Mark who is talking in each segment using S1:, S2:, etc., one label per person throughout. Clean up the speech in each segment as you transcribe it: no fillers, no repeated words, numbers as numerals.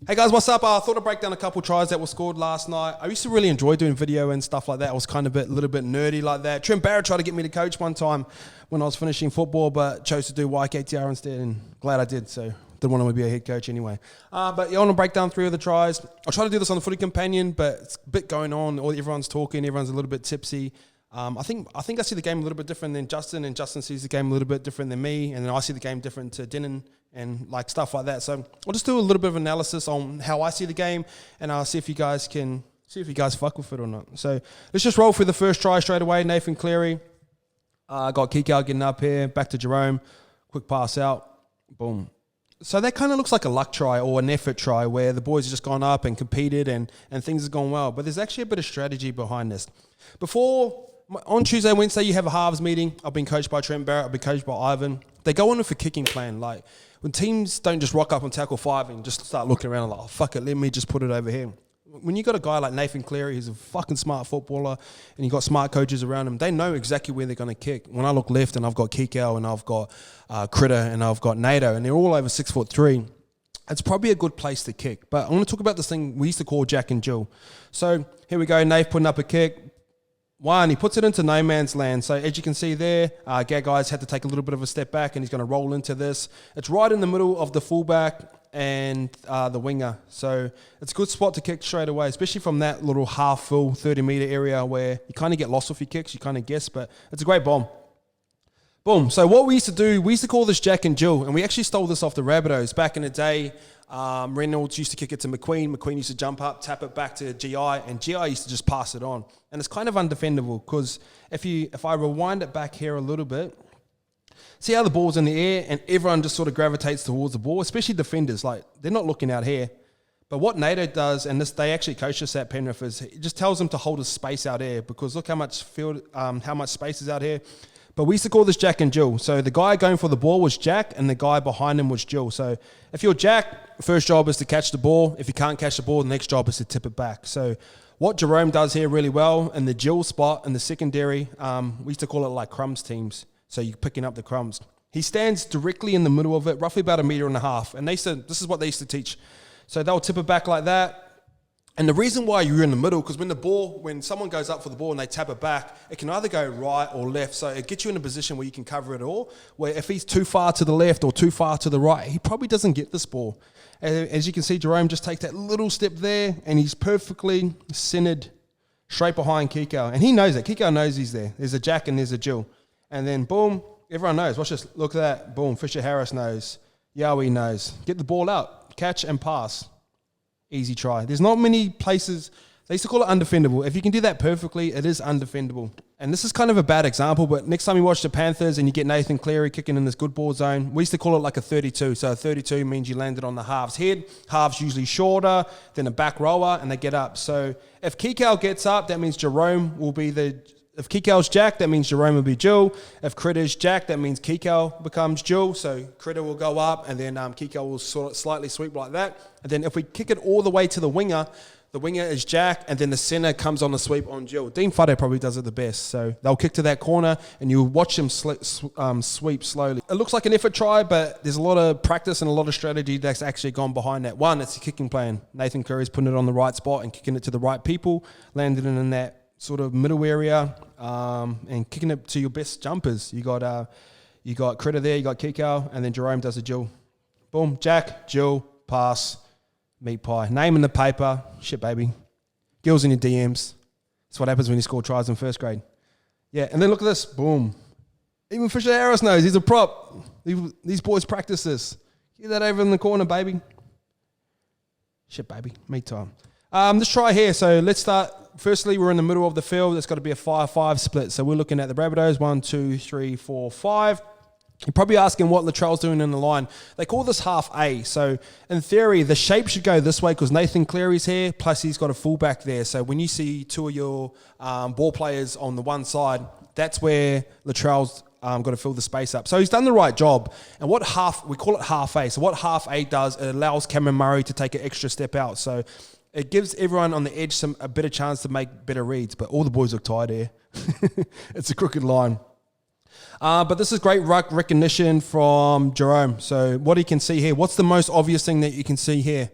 S1: Hey guys, what's up? I thought I'd break down a couple tries that were scored last night. I used to really enjoy doing video and stuff like that. I was kind of a little bit nerdy like that. Trent Barrett tried to get me to coach one time when I was finishing football, but chose to do Yktr instead, and glad I did, so didn't want to be a head coach anyway. But yeah, I want to break down 3 of the tries. I'll try to do this on the Footy Companion, but it's a bit going on. Everyone's talking, everyone's a little bit tipsy. I think I see the game a little bit different than Justin, and Justin sees the game a little bit different than me, and then I see the game different to Denon and like stuff like that. So I'll just do a little bit of analysis on how I see the game, and I'll see if you guys fuck with it or not. So let's just roll through the first try straight away. Nathan Cleary, got Kikau getting up here, back to Jerome, quick pass out, boom. So that kind of looks like a luck try or an effort try where the boys have just gone up and competed and things have gone well. But there's actually a bit of strategy behind this. On Tuesday, Wednesday, you have a halves meeting. I've been coached by Trent Barrett. I've been coached by Ivan. They go on with a kicking plan. Like, when teams don't just rock up and tackle 5 and just start looking around like, oh, fuck it, let me just put it over here. When you got a guy like Nathan Cleary, who's a fucking smart footballer, and you got smart coaches around him, they know exactly where they're going to kick. When I look left and I've got Kikau and I've got Yktr and I've got NATO, and they're all over 6'3", it's probably a good place to kick. But I want to talk about this thing we used to call Jack and Jill. So here we go, Nate putting up a kick. One, he puts it into no man's land. So as you can see there, Gagai's had to take a little bit of a step back, and he's going to roll into this. It's right in the middle of the fullback and the winger. So it's a good spot to kick straight away, especially from that little half-full 30-metre area where you kind of get lost with your kicks. You kind of guess, but it's a great bomb. Boom. So what we used to do, we used to call this Jack and Jill, and we actually stole this off the Rabbitohs. Back in the day, Reynolds used to kick it to McQueen. McQueen used to jump up, tap it back to GI, and GI used to just pass it on. And it's kind of undefendable because if I rewind it back here a little bit, see how the ball's in the air and everyone just sort of gravitates towards the ball, especially defenders. Like, they're not looking out here. But what NATO does, and this they actually coach us at Penrith, is it just tells them to hold a space out here because look how much space is out here. But we used to call this Jack and Jill. So the guy going for the ball was Jack, and the guy behind him was Jill. So if you're Jack, first job is to catch the ball. If you can't catch the ball, the next job is to tip it back. So what Jerome does here really well in the Jill spot in the secondary, we used to call it like crumbs teams. So you're picking up the crumbs. He stands directly in the middle of it, roughly about 1.5 meters. And this is what they used to teach. So they'll tip it back like that. And the reason why you're in the middle, because when someone goes up for the ball and they tap it back, it can either go right or left. So it gets you in a position where you can cover it all, where if he's too far to the left or too far to the right, he probably doesn't get this ball. As you can see, Jerome just takes that little step there, and he's perfectly centered straight behind Kikau. And he knows it. Kikau knows he's there. There's a Jack and there's a Jill. And then, boom, everyone knows. Watch this. Look at that. Boom, Fisher Harris knows. Yowie knows. Get the ball out. Catch and pass. Easy try. There's not many places. They used to call it undefendable. If you can do that perfectly, it is undefendable. And this is kind of a bad example, but next time you watch the Panthers and you get Nathan Cleary kicking in this good ball zone, we used to call it like a 32. So a 32 means you landed on the half's head. Half's usually shorter than a back rower, and they get up. So if Kikau gets up, that means Jerome will be if Kikau's Jack, that means Jerome will be Jill. If Ykt's Jack, that means Kikau becomes Jill. So Yktr will go up, and then Kikau will sort of slightly sweep like that. And then if we kick it all the way to the winger is Jack, and then the center comes on the sweep on Jill. Dean Fudde probably does it the best. So they'll kick to that corner, and you'll watch him sweep slowly. It looks like an effort try, but there's a lot of practice and a lot of strategy that's actually gone behind that. One, it's a kicking plan. Nathan Cleary's putting it on the right spot and kicking it to the right people, landing it in that sort of middle area, and kicking it to your best jumpers. You got Yktr there, you got Kikau, and then Jerome does a Jill. Boom, Jack, Jill, pass, meat pie. Name in the paper, shit baby. Girls in your DMs. That's what happens when you score tries in first grade. Yeah, and then look at this, boom. Even Fisher Harris knows, he's a prop. These boys practice this. Get that over in the corner, baby. Shit baby, meat time. This try here, so let's start. Firstly, we're in the middle of the field. It's got to be a 5-5 split. So we're looking at the Rabbitohs, 1, 2, 3, 4, 5. You're probably asking what Latrell's doing in the line. They call this half A. So in theory, the shape should go this way because Nathan Cleary's here, plus he's got a fullback there. So when you see two of your ball players on the one side, that's where Latrell's got to fill the space up. So he's done the right job. And we call it half A. So what half A does, it allows Cameron Murray to take an extra step out. So it gives everyone on the edge a better chance to make better reads, but all the boys look tired here. It's a crooked line. But this is great ruck recognition from Jerome. So what he can see here, what's the most obvious thing that you can see here?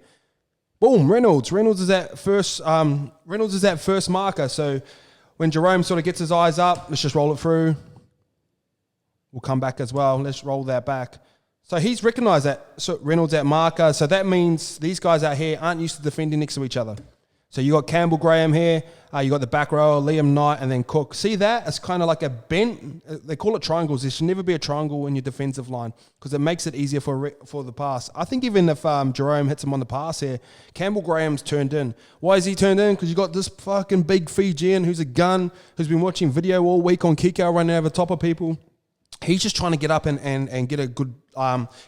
S1: Boom, Reynolds. Reynolds is that first marker. So when Jerome sort of gets his eyes up, let's just roll it through. We'll come back as well. Let's roll that back. So he's recognised that. So Reynolds at marker. So that means these guys out here aren't used to defending next to each other. So you got Campbell Graham here. You got the back row, Liam Knight, and then Cook. See that? It's kind of like a bent. They call it triangles. There should never be a triangle in your defensive line because it makes it easier for the pass. I think even if Jerome hits him on the pass here, Campbell Graham's turned in. Why is he turned in? Because you got this fucking big Fijian who's a gun, who's been watching video all week on Kiko running over top of people. He's just trying to get up and get a good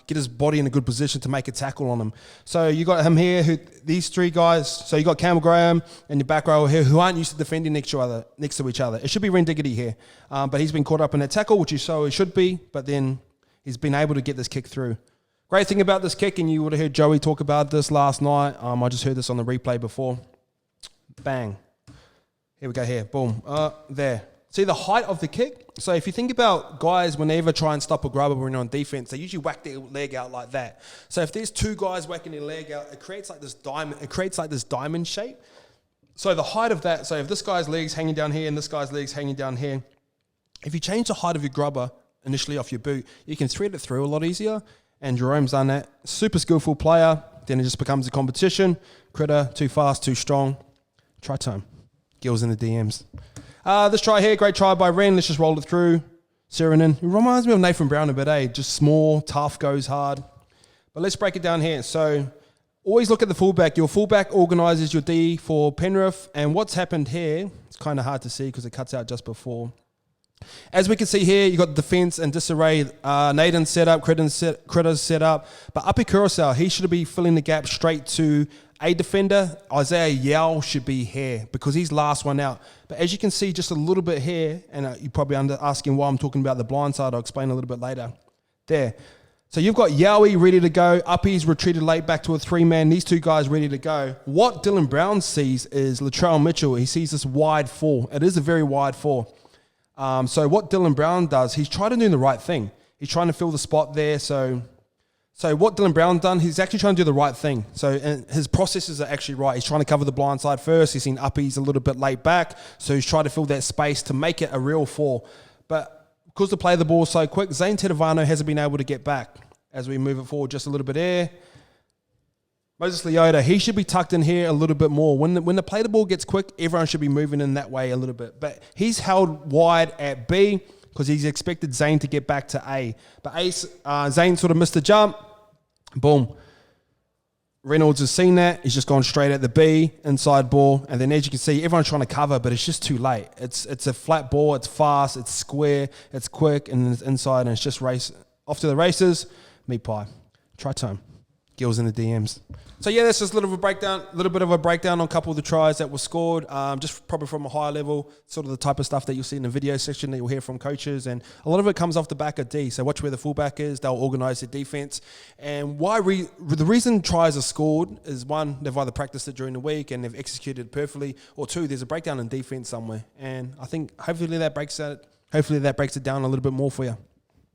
S1: get his body in a good position to make a tackle on him. So you got him here, these three guys. So you got Campbell Graham and your back row here who aren't used to defending next to each other. It should be Ren Diggity here, but he's been caught up in that tackle, which he should be. But then he's been able to get this kick through. Great thing about this kick, and you would have heard Joey talk about this last night. I just heard this on the replay before. Bang. Here we go. Here, boom. There. See the height of the kick? So if you think about guys, when they ever try and stop a grubber when they're on defense, they usually whack their leg out like that. So if there's two guys whacking their leg out, it creates like this diamond. It creates like this diamond shape. So the height of that. So if this guy's leg's hanging down here and this guy's leg's hanging down here, if you change the height of your grubber initially off your boot, you can thread it through a lot easier. And Jerome's done that. Super skillful player. Then it just becomes a competition. Critter, too fast, too strong. Try time. Gills in the DMs. This try here, great try by Ren. Let's just roll it through. Sirenen. It reminds me of Nathan Brown a bit, eh? Just small, tough, goes hard. But let's break it down here. So always look at the fullback. Your fullback organises your D for Penrith. And what's happened here, it's kind of hard to see because it cuts out just before. As we can see here, you got the defence and disarray. Naden's set up, Critter's set up. But Api Kurosau, he should be filling the gap straight to a defender. Isaiah Yao should be here because he's last one out. But as you can see, just a little bit here, and you're probably asking why I'm talking about the blind side. I'll explain a little bit later. There. So you've got Yowie ready to go. Uppy's retreated late back to a three-man. These two guys ready to go. What Dylan Brown sees is Latrell Mitchell. He sees this wide four. It is a very wide four. So what Dylan Brown does, he's trying to do the right thing. He's trying to fill the spot there. So what Dylan Brown done, he's actually trying to do the right thing. So and his processes are actually right. He's trying to cover the blind side first. He's seen Uppy's a little bit late back. So he's trying to fill that space to make it a real four. But because the play of the ball is so quick, Zane Tedovano hasn't been able to get back. As we move it forward just a little bit there. Moses Leota, he should be tucked in here a little bit more. When the play of the ball gets quick, everyone should be moving in that way a little bit. But he's held wide at B because he's expected Zane to get back to A. But Zane sort of missed the jump. Boom. Reynolds has seen that. He's just gone straight at the B, inside ball. And then as you can see, everyone's trying to cover, but it's just too late. It's a flat ball. It's fast. It's square. It's quick. And it's inside. And it's just race off to the races. Meat pie. Try time. Gills in the DMs. So yeah, that's just a little bit of a breakdown on a couple of the tries that were scored, just probably from a higher level, sort of the type of stuff that you'll see in the video section that you'll hear from coaches, and a lot of it comes off the back of D. So watch where the fullback is, they'll organise their defence, and the reason tries are scored is one, they've either practiced it during the week and they've executed perfectly, or two, there's a breakdown in defence somewhere, and I think hopefully that breaks it down a little bit more for you.